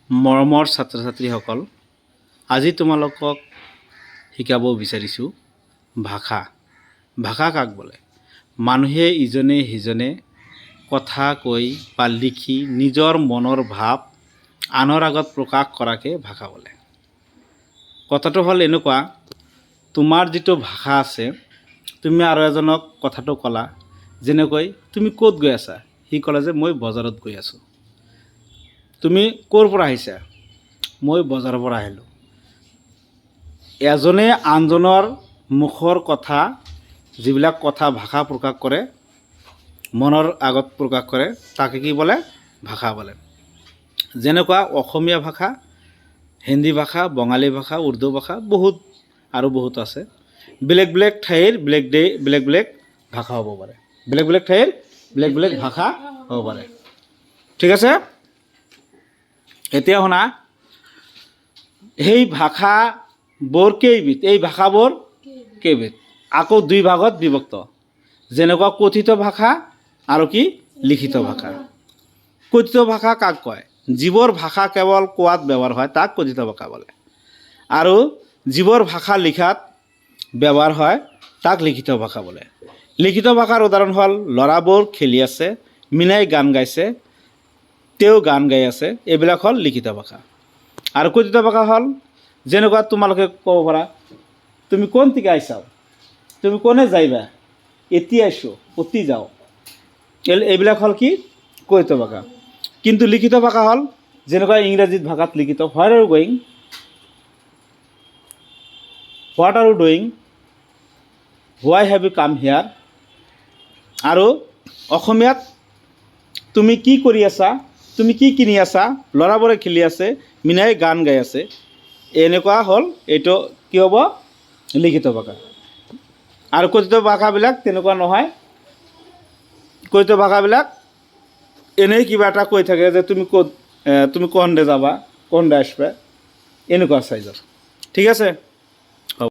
মৰমৰ ছাত্ৰ ছাত্ৰীসকল, আজি তোমালোকক শিকাব বিচাৰিছোঁ ভাষা। ভাষা কাক বোলে? মানুহে ইজনে সিজনে কথা কৈ বা লিখি নিজৰ মনৰ ভাৱ আনৰ আগত প্ৰকাশ কৰাকে ভাষা বোলে। কথাটো হ'ল এনেকুৱা, তোমাৰ যিটো ভাষা আছে, তুমি আৰু এজনক কথাটো ক'লা, যেনেকৈ তুমি ক'ত গৈ আছা? সি ক'লে যে মই বজাৰত গৈ আছোঁ। তুমি ক'ৰ পৰা আহিছা? মই বজাৰৰ পৰা আহিলোঁ। এজনে আনজনৰ মুখৰ কথা, যিবিলাক কথা ভাষা প্ৰকাশ কৰে, মনৰ আগত প্ৰকাশ কৰে, তাকে কি বোলে? ভাষা বোলে। যেনেকুৱা অসমীয়া ভাষা, হিন্দী ভাষা, বঙালী ভাষা, উৰ্দু ভাষা, বহুত আছে। বেলেগ বেলেগ ঠাইৰ বেলেগ বেলেগ ভাষা হ'ব পাৰে। বেলেগ বেলেগ ঠাইৰ বেলেগ বেলেগ ভাষা হ'ব পাৰে। ঠিক আছে? এতিয়া শুনা, সেই ভাষাবোৰ কেইবিধ? এই ভাষাবোৰ কেইবিধ? আকৌ দুই ভাগত বিভক্ত। যেনেকুৱা কথিত ভাষা আৰু কি লিখিত ভাষা। কথিত ভাষা কাক কয়? যিবোৰ ভাষা কেৱল কোৱাত ব্যৱহাৰ হয় তাক কথিত ভাষা বোলে। আৰু যিবোৰ ভাষা লিখাত ব্যৱহাৰ হয় তাক লিখিত ভাষা বোলে। লিখিত ভাষাৰ উদাহৰণ হ'ল ল'ৰাবোৰ খেলি আছে, মীনাই গান গাইছে, তেওঁ গান গাই আছে, এইবিলাক হ'ল লিখিত ভাষা। আৰু কথিত ভাষা হ'ল যেনেকুৱা তোমালোকে ক'ব পাৰা, তুমি কোন থেকে আইছাও? তুমি কোনে যাইবা? এতিয়া আইছোঁ, অতি যাওঁ। এইবিলাক হ'ল কি? কথিত ভাষা। কিন্তু লিখিত ভাষা হ'ল যেনেকুৱা ইংৰাজীত ভাষাত লিখিত what are you going, what are you doing, why have you come here. আৰু অসমীয়াত তুমি কি কৰি আছা, তুমি কি কিনি আছা, ল'ৰাবোৰে খেলি আছে, মীনাই গান গাই আছে, এনেকুৱা হ'ল এইটো কি হ'ব? লিখিত ভাষা। আৰু কথিত ভাষাবিলাক তেনেকুৱা নহয়। কথিত ভাষাবিলাক এনেই কিবা এটা কৈ থাকে যে তুমি ক'ত, তুমি কোনদে যাবা, কোনদে আসবা, এনেকুৱা চাইজৰ। ঠিক আছে?